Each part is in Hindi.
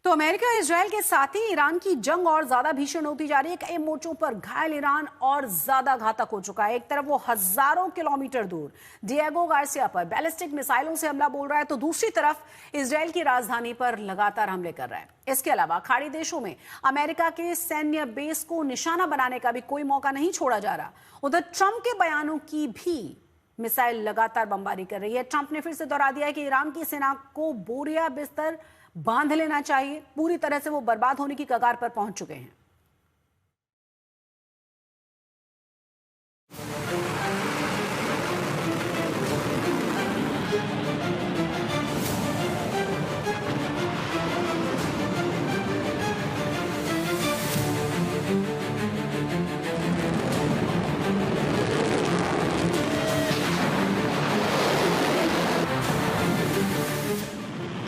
तो अमेरिका इजरायल के साथ ही ईरान की जंग और ज्यादा भीषण होती जा रही है। कई मोर्चों पर घायल ईरान और ज्यादा घातक हो चुका है। एक तरफ वो हजारों किलोमीटर दूर डिएगो गार्सिया पर बैलिस्टिक मिसाइलों से हमला बोल रहा है, तो दूसरी तरफ इजरायल की राजधानी पर लगातार हमले कर रहा है। इसके अलावा खाड़ी देशों में अमेरिका के सैन्य बेस को निशाना बनाने का भी कोई मौका नहीं छोड़ा जा रहा। उधर ट्रंप के बयानों की भी मिसाइल लगातार बमबारी कर रही है। ट्रंप ने फिर से दोहरा दिया है कि ईरान की सेना को बोरिया बिस्तर बांध लेना चाहिए। पूरी तरह से वो बर्बाद होने की कगार पर पहुंच चुके हैं।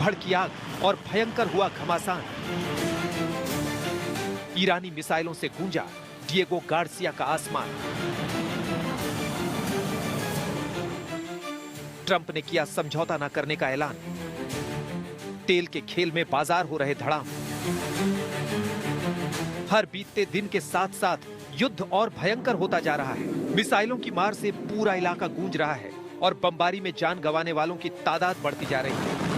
भड़की आग और भयंकर हुआ घमासान। ईरानी मिसाइलों से गूंजा डिएगो गार्सिया का आसमान। ट्रंप ने किया समझौता न करने का ऐलान। तेल के खेल में बाजार हो रहे धड़ाम। हर बीतते दिन के साथ साथ युद्ध और भयंकर होता जा रहा है। मिसाइलों की मार से पूरा इलाका गूंज रहा है और बमबारी में जान गंवाने वालों की तादाद बढ़ती जा रही है।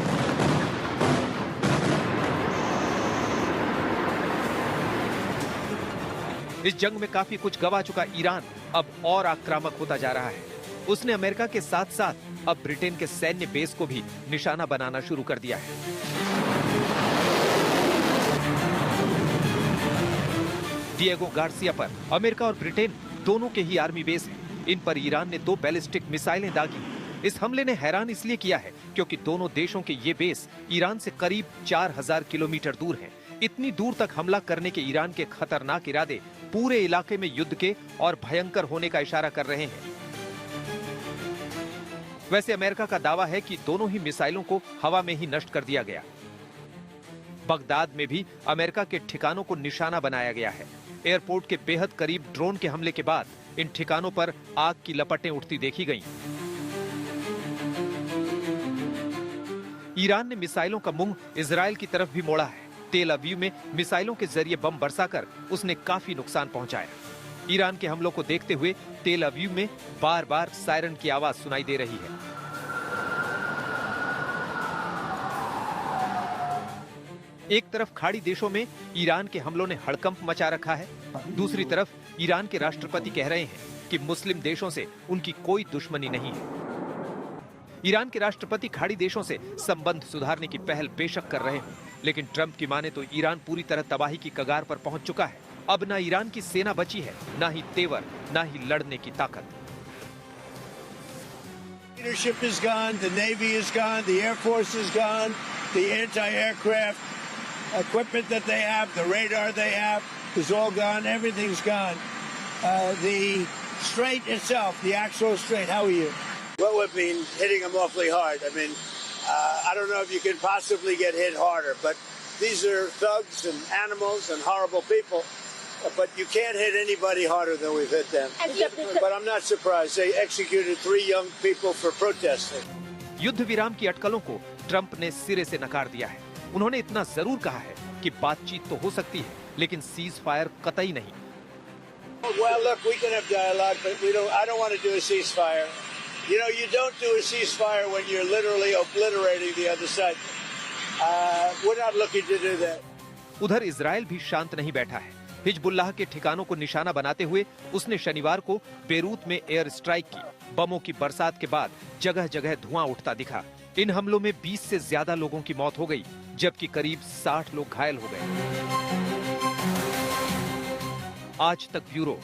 इस जंग में काफी कुछ गवा चुका ईरान अब और आक्रामक होता जा रहा है। उसने अमेरिका के साथ साथ अब ब्रिटेन के सैन्य बेस को भी निशाना बनाना शुरू कर दिया है। डिएगो गार्सिया पर अमेरिका और ब्रिटेन दोनों के ही आर्मी बेस हैं। इन पर ईरान ने 2 बैलिस्टिक मिसाइलें दागी। इस हमले ने हैरान इसलिए किया है क्योंकि दोनों देशों के ये बेस ईरान से करीब 4000 किलोमीटर दूर हैं। इतनी दूर तक हमला करने के ईरान के खतरनाक इरादे पूरे इलाके में युद्ध के और भयंकर होने का इशारा कर रहे हैं। वैसे अमेरिका का दावा है कि दोनों ही मिसाइलों को हवा में ही नष्ट कर दिया गया। बगदाद में भी अमेरिका के ठिकानों को निशाना बनाया गया है। एयरपोर्ट के बेहद करीब ड्रोन के हमले के बाद इन ठिकानों पर आग की लपटें उठती देखी गईं। ईरान ने मिसाइलों का मुंह इजरायल की तरफ भी मोड़ा है। तेल अवीव में मिसाइलों के जरिए बम बरसाकर उसने काफी नुकसान पहुंचाया। ईरान के हमलों को देखते हुए तेल अवीव में बार बार सायरन की आवाज सुनाई दे रही है। एक तरफ खाड़ी देशों में ईरान के हमलों ने हड़कंप मचा रखा है, दूसरी तरफ ईरान के राष्ट्रपति कह रहे हैं कि मुस्लिम देशों से उनकी कोई दुश्मनी नहीं है। ईरान के राष्ट्रपति खाड़ी देशों से संबंध सुधारने की पहल बेशक कर रहे हैं, लेकिन ट्रंप की माने तो ईरान पूरी तरह तबाही की कगार पर पहुंच चुका है। अब ना ईरान की सेना बची है, ना ही तेवर, ना ही लड़ने की ताकत। Leadership is gone, the Navy is gone, the Air Force is gone, the anti-aircraft equipment that they have, the radar they have is all gone, everything's gone. The strait itself, the actual strait, how are you? Well, we've been hitting them awfully hard. I mean, I don't know if you can possibly get hit harder, but these are thugs and animals and horrible people. But you can't hit anybody harder than we've hit them. But I'm not surprised. They executed 3 young people for protesting. युद्ध विराम की अटकलों को ट्रंप ने सिरे से नकार दिया है। उन्होंने इतना जरूर कहा है कि बातचीत तो हो सकती है, लेकिन सीज फायर कतई नहीं। Well, look, we can have dialogue, but I don't want to do a ceasefire. You know, you don't do a ceasefire when you're literally obliterating the other side. We're not looking to do that. उधर इजरायल भी शांत नहीं बैठा है। हिजबुल्लाह के ठिकानों को निशाना बनाते हुए उसने शनिवार को बेरूत में एयर स्ट्राइक की। बमों की बरसात के बाद जगह जगह धुआं उठता दिखा। इन हमलों में 20 से ज्यादा लोगों की मौत हो गई, जबकि करीब 60 लोग घायल हो गए। आज तक ब्यूरो